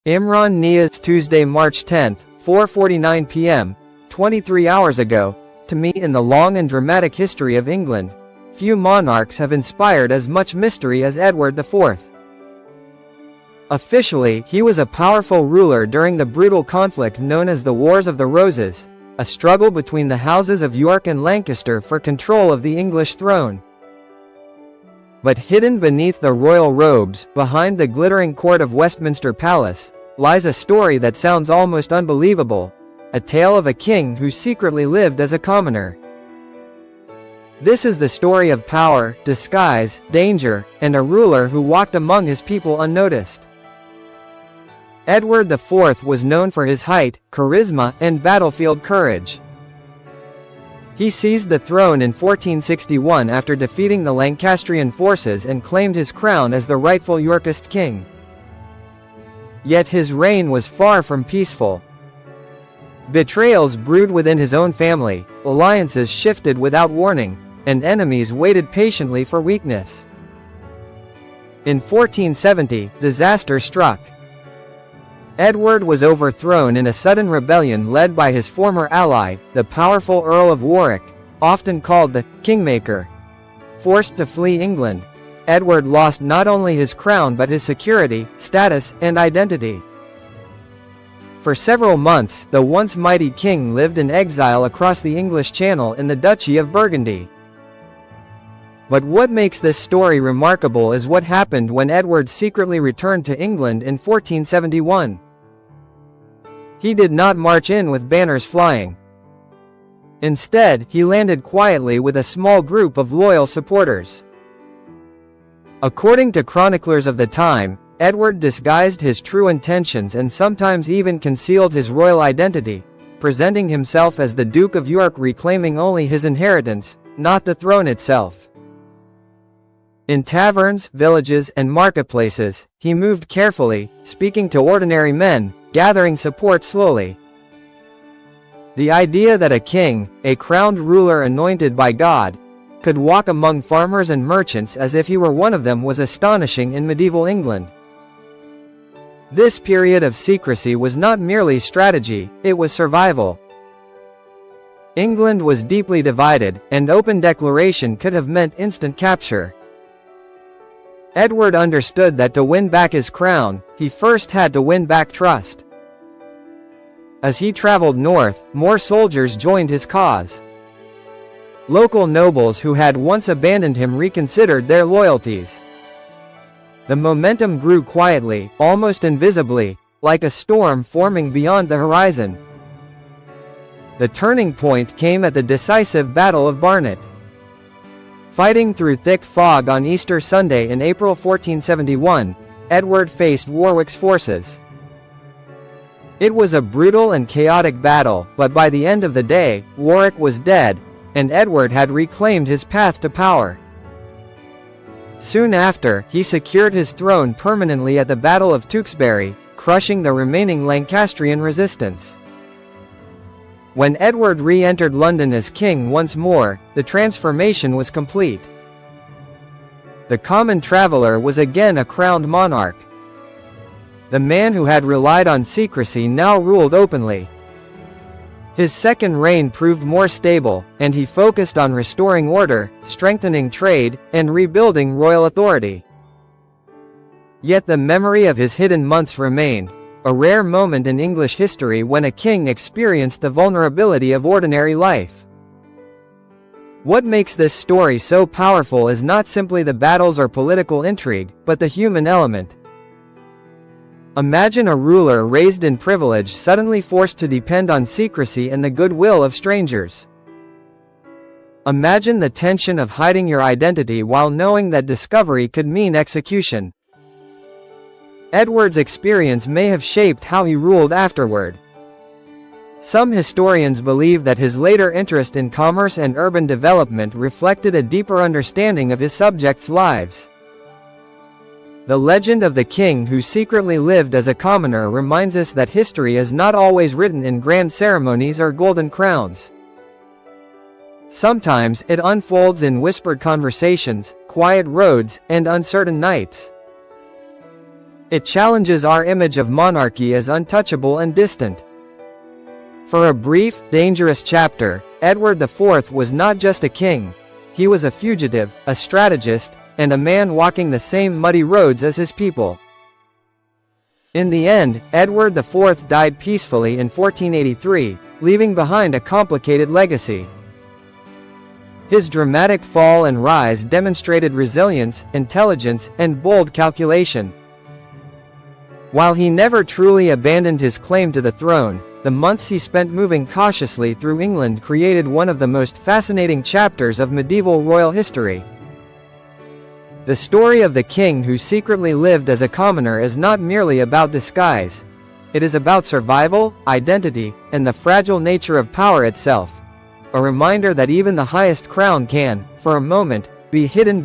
Imran Niaz, Tuesday, March 10, 4:49 p.m., 23 hours ago. To me, in the long and dramatic history of England, few monarchs have inspired as much mystery as Edward IV. Officially, he was a powerful ruler during the brutal conflict known as the Wars of the Roses, a struggle between the houses of York and Lancaster for control of the English throne. But hidden beneath the royal robes, behind the glittering court of Westminster Palace, lies a story that sounds almost unbelievable, a tale of a king who secretly lived as a commoner. This is the story of power, disguise, danger, and a ruler who walked among his people unnoticed. Edward IV was known for his height, charisma, and battlefield courage. He seized the throne in 1461 after defeating the Lancastrian forces and claimed his crown as the rightful Yorkist king. Yet his reign was far from peaceful. Betrayals brewed within his own family, alliances shifted without warning, and enemies waited patiently for weakness. In 1470, disaster struck. Edward was overthrown in a sudden rebellion led by his former ally, the powerful Earl of Warwick, often called the Kingmaker. Forced to flee England, Edward lost not only his crown but his security, status, and identity. For several months, the once mighty king lived in exile across the English Channel in the Duchy of Burgundy. But what makes this story remarkable is what happened when Edward secretly returned to England in 1471. He did not march in with banners flying. Instead, he landed quietly with a small group of loyal supporters. According to chroniclers of the time, Edward disguised his true intentions and sometimes even concealed his royal identity, presenting himself as the Duke of York, reclaiming only his inheritance, not the throne itself. In taverns, villages, and marketplaces, he moved carefully, speaking to ordinary men, gathering support slowly. The idea that a king, a crowned ruler anointed by God, could walk among farmers and merchants as if he were one of them was astonishing in medieval England. This period of secrecy was not merely strategy, it was survival. England was deeply divided, and open declaration could have meant instant capture. Edward understood that to win back his crown, he first had to win back trust. As he traveled north, more soldiers joined his cause. Local nobles who had once abandoned him reconsidered their loyalties. The momentum grew quietly, almost invisibly, like a storm forming beyond the horizon. The turning point came at the decisive Battle of Barnet. Fighting through thick fog on Easter Sunday in April 1471, Edward faced Warwick's forces. It was a brutal and chaotic battle, but by the end of the day, Warwick was dead, and Edward had reclaimed his path to power. Soon after, he secured his throne permanently at the Battle of Tewkesbury, crushing the remaining Lancastrian resistance. When Edward re-entered London as king once more, the transformation was complete. The common traveler was again a crowned monarch. The man who had relied on secrecy now ruled openly. His second reign proved more stable, and he focused on restoring order, strengthening trade, and rebuilding royal authority. Yet the memory of his hidden months remained, a rare moment in English history when a king experienced the vulnerability of ordinary life. What makes this story so powerful is not simply the battles or political intrigue, but the human element. Imagine a ruler raised in privilege suddenly forced to depend on secrecy and the goodwill of strangers. Imagine the tension of hiding your identity while knowing that discovery could mean execution. Edward's experience may have shaped how he ruled afterward. Some historians believe that his later interest in commerce and urban development reflected a deeper understanding of his subjects' lives. The legend of the king who secretly lived as a commoner reminds us that history is not always written in grand ceremonies or golden crowns. Sometimes it unfolds in whispered conversations, quiet roads, and uncertain nights. It challenges our image of monarchy as untouchable and distant. For a brief, dangerous chapter, Edward IV was not just a king. He was a fugitive, a strategist, and a man walking the same muddy roads as his people. In the end, Edward IV died peacefully in 1483, leaving behind a complicated legacy. His dramatic fall and rise demonstrated resilience, intelligence, and bold calculation. While he never truly abandoned his claim to the throne, the months he spent moving cautiously through England created one of the most fascinating chapters of medieval royal history. The story of the king who secretly lived as a commoner is not merely about disguise. It is about survival, identity, and the fragile nature of power itself. A reminder that even the highest crown can, for a moment, be hidden